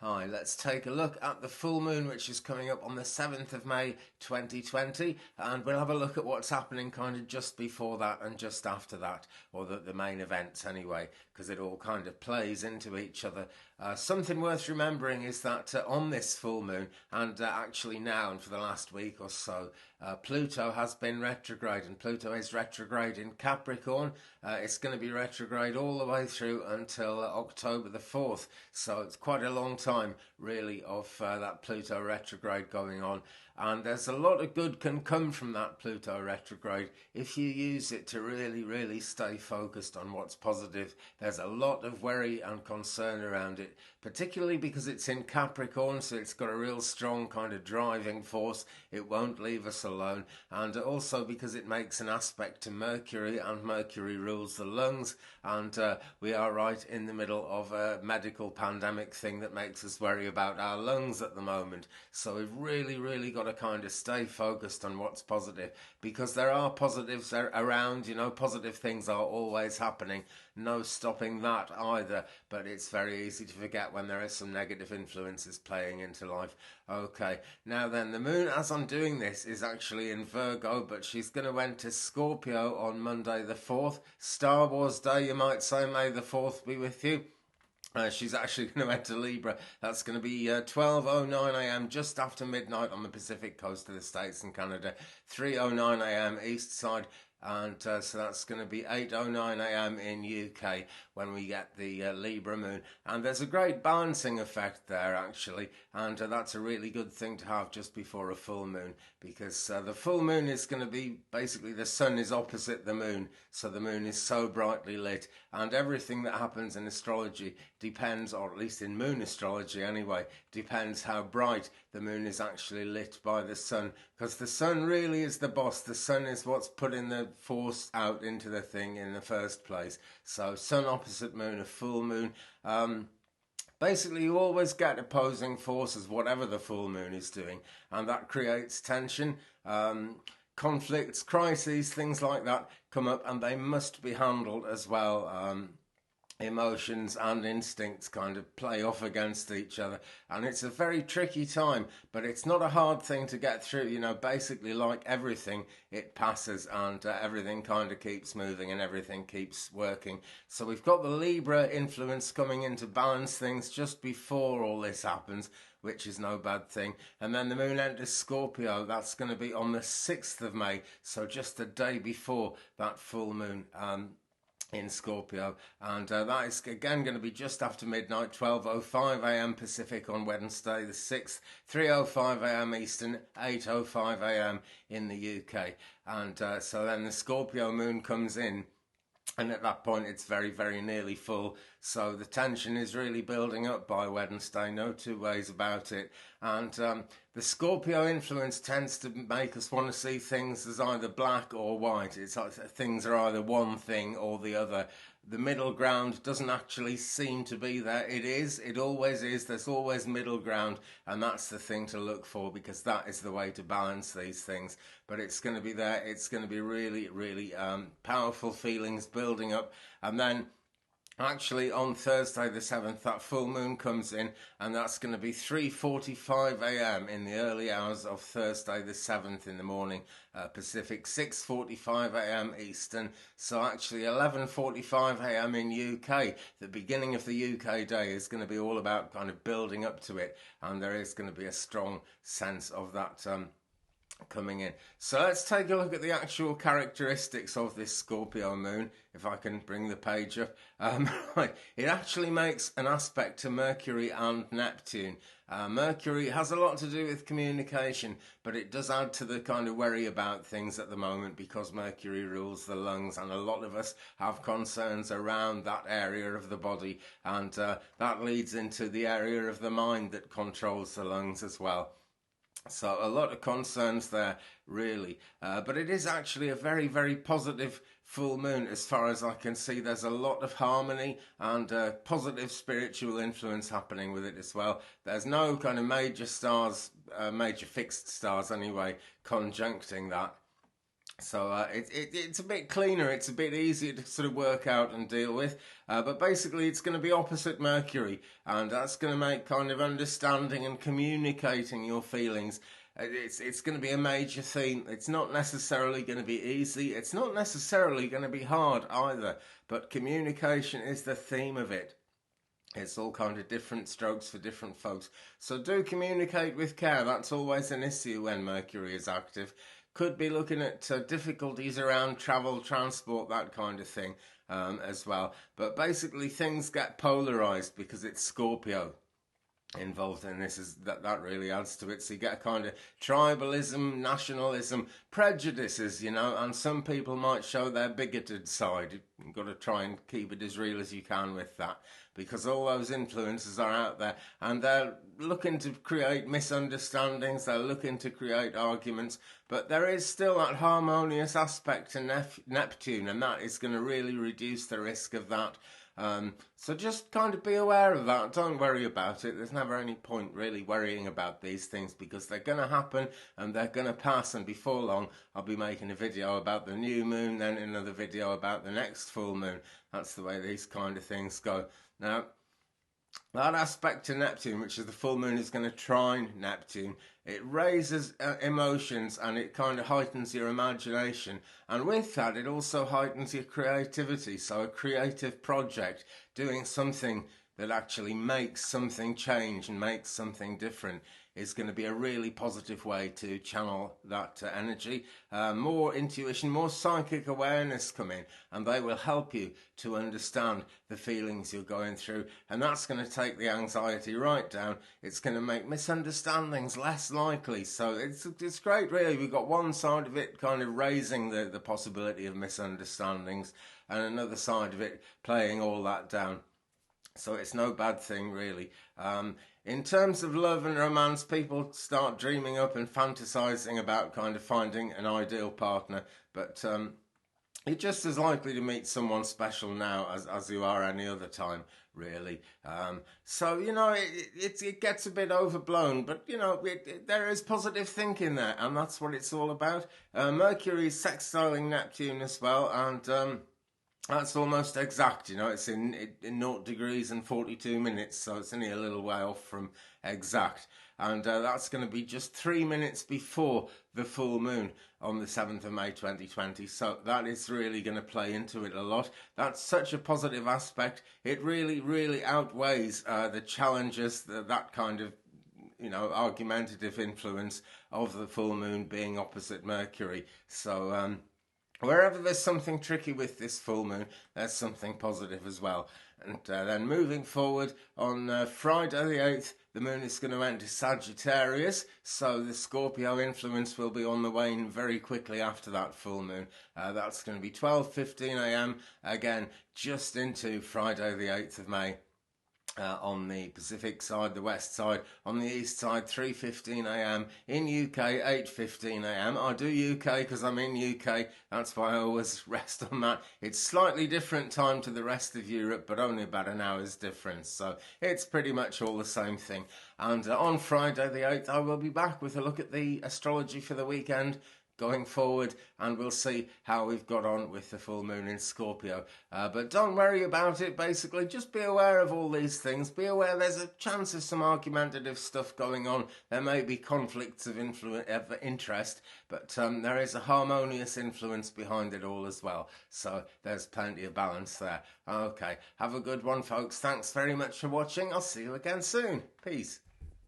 Hi, let's take a look at the full moon, which is coming up on the 7th of May 2020, and we'll have a look at what's happening kind of just before that and just after that, or the main events anyway, because it all kind of plays into each other. Something worth remembering is that on this full moon, and actually now and for the last week or so, Pluto has been retrograde, and Pluto is retrograde in Capricorn. It's going to be retrograde all the way through until October the 4th, so it's quite a long time really of that Pluto retrograde going on, and there's a lot of good can come from that Pluto retrograde if you use it to really stay focused on what's positive. There's a lot of worry and concern around it, particularly because it's in Capricorn, so it's got a real strong kind of driving force. It won't leave us alone, and also because it makes an aspect to Mercury, and Mercury rules the lungs, and we are right in the middle of a medical pandemic thing that makes us worry about our lungs at the moment. So we've really got to kind of stay focused on what's positive, because there are positives around, you know, positive things are always happening. No stopping that either, but it's very easy to forget when there are some negative influences playing into life. Okay, now then, the moon, as I'm doing this, is actually in Virgo, but she's going to enter Scorpio on Monday the 4th. Star Wars Day, you might say. May the 4th be with you. She's actually going to enter Libra. That's going to be 12:09 a.m. just after midnight on the Pacific coast of the States and Canada. 3:09 a.m. east side. And so that's going to be 8:09 a.m. in UK when we get the Libra moon. And there's a great balancing effect there, actually. And that's a really good thing to have just before a full moon, because the full moon is going to be basically the sun is opposite the moon. So the moon is so brightly lit. And everything that happens in astrology depends, or at least in moon astrology anyway, depends how bright the moon is actually lit by the sun. Because the sun really is the boss. The sun is what's putting the force out into the thing in the first place. So sun opposite moon, a full moon. Basically, you always get opposing forces, whatever the full moon is doing, and that creates tension. Conflicts, crises, things like that come up, and they must be handled as well. Emotions and instincts kind of play off against each other, and it's a very tricky time, but it's not a hard thing to get through. You know, basically, like everything, it passes, and everything kind of keeps moving and everything keeps working. So we've got the Libra influence coming in to balance things just before all this happens, which is no bad thing. And then the moon enters Scorpio. That's going to be on the 6th of May, so just a day before that full moon in Scorpio, and that is again going to be just after midnight, 12:05 a.m. Pacific on Wednesday the 6th, 3:05 a.m. Eastern, 8:05 a.m. in the UK. And so then the Scorpio moon comes in, and at that point it's very nearly full, so the tension is really building up by Wednesday, no two ways about it. And the Scorpio influence tends to make us want to see things as either black or white. It's like things are either one thing or the other. The middle ground doesn't actually seem to be there. It always is. There's always middle ground, and that's the thing to look for, because that is the way to balance these things. But it's going to be there. It's going to be really powerful feelings building up, and then actually on Thursday the 7th, that full moon comes in, and that's going to be 3:45 a.m. in the early hours of Thursday the 7th in the morning Pacific, 6:45 a.m. Eastern. So actually 11:45 a.m. in UK. The beginning of the UK day is going to be all about kind of building up to it, and there is going to be a strong sense of that coming in. So let's take a look at the actual characteristics of this Scorpio moon, if I can bring the page up. Right. It actually makes an aspect to Mercury and Neptune. Mercury has a lot to do with communication, but it does add to the kind of worry about things at the moment, because Mercury rules the lungs, and a lot of us have concerns around that area of the body, and that leads into the area of the mind that controls the lungs as well. So a lot of concerns there, really. But it is actually a very positive full moon as far as I can see. There's a lot of harmony and positive spiritual influence happening with it as well. There's no kind of major stars, major fixed stars anyway, conjuncting that. So it's a bit cleaner, it's a bit easier to sort of work out and deal with. But basically it's going to be opposite Mercury, and that's going to make kind of understanding and communicating your feelings. It's going to be a major theme. It's not necessarily going to be easy. It's not necessarily going to be hard either. But communication is the theme of it. It's all kind of different strokes for different folks. So do communicate with care. That's always an issue when Mercury is active. Could be looking at difficulties around travel, transport, that kind of thing as well. But basically things get polarized because it's Scorpio involved in this. Is that really adds to it. So you get a kind of tribalism, nationalism, prejudices, you know, and some people might show their bigoted side. You've got to try and keep it as real as you can with that, because all those influences are out there and they're looking to create misunderstandings, they're looking to create arguments, but there is still that harmonious aspect to Neptune, and that is going to really reduce the risk of that. So just kind of be aware of that. Don't worry about it. There's never any point really worrying about these things, because they're going to happen and they're going to pass, and before long I'll be making a video about the new moon, then another video about the next full moon. That's the way these kind of things go. Now, that aspect to Neptune, which is the full moon, is going to trine Neptune. It raises emotions and it kind of heightens your imagination. And with that, it also heightens your creativity. So a creative project, doing something that actually makes something change and makes something different, is going to be a really positive way to channel that energy. More intuition, more psychic awareness come in, and they will help you to understand the feelings you're going through, and that's going to take the anxiety right down. It's going to make misunderstandings less likely. So it's great, really. We've got one side of it kind of raising the possibility of misunderstandings, and another side of it playing all that down. So it's no bad thing, really. In terms of love and romance, people start dreaming up and fantasizing about kind of finding an ideal partner, but you're just as likely to meet someone special now as you are any other time, really. So, you know, it gets a bit overblown, but, you know, there is positive thinking there, and that's what it's all about. Mercury is sextiling Neptune as well, and that's almost exact, you know. It's in 0 degrees and 42 minutes, so it's only a little way off from exact. And that's going to be just 3 minutes before the full moon on the 7th of May 2020. So that is really going to play into it a lot. That's such a positive aspect. It really, really outweighs the challenges, that kind of, you know, argumentative influence of the full moon being opposite Mercury. So wherever there's something tricky with this full moon, there's something positive as well. And then moving forward on Friday the 8th, the moon is going to enter Sagittarius, so the Scorpio influence will be on the wane very quickly after that full moon. That's going to be 12:15 a.m, again, just into Friday the 8th of May. On the Pacific side, the west side. On the east side, 3:15 a.m. In UK, 8:15 a.m. I do UK because I'm in UK. That's why I always rest on that. It's slightly different time to the rest of Europe, but only about an hour's difference. So it's pretty much all the same thing. And on Friday the 8th, I will be back with a look at the astrology for the weekend going forward, and we'll see how we've got on with the full moon in Scorpio. But don't worry about it, basically. Just be aware of all these things. Be aware there's a chance of some argumentative stuff going on. There may be conflicts of interest, but there is a harmonious influence behind it all as well. So there's plenty of balance there. Okay, have a good one, folks. Thanks very much for watching. I'll see you again soon. Peace.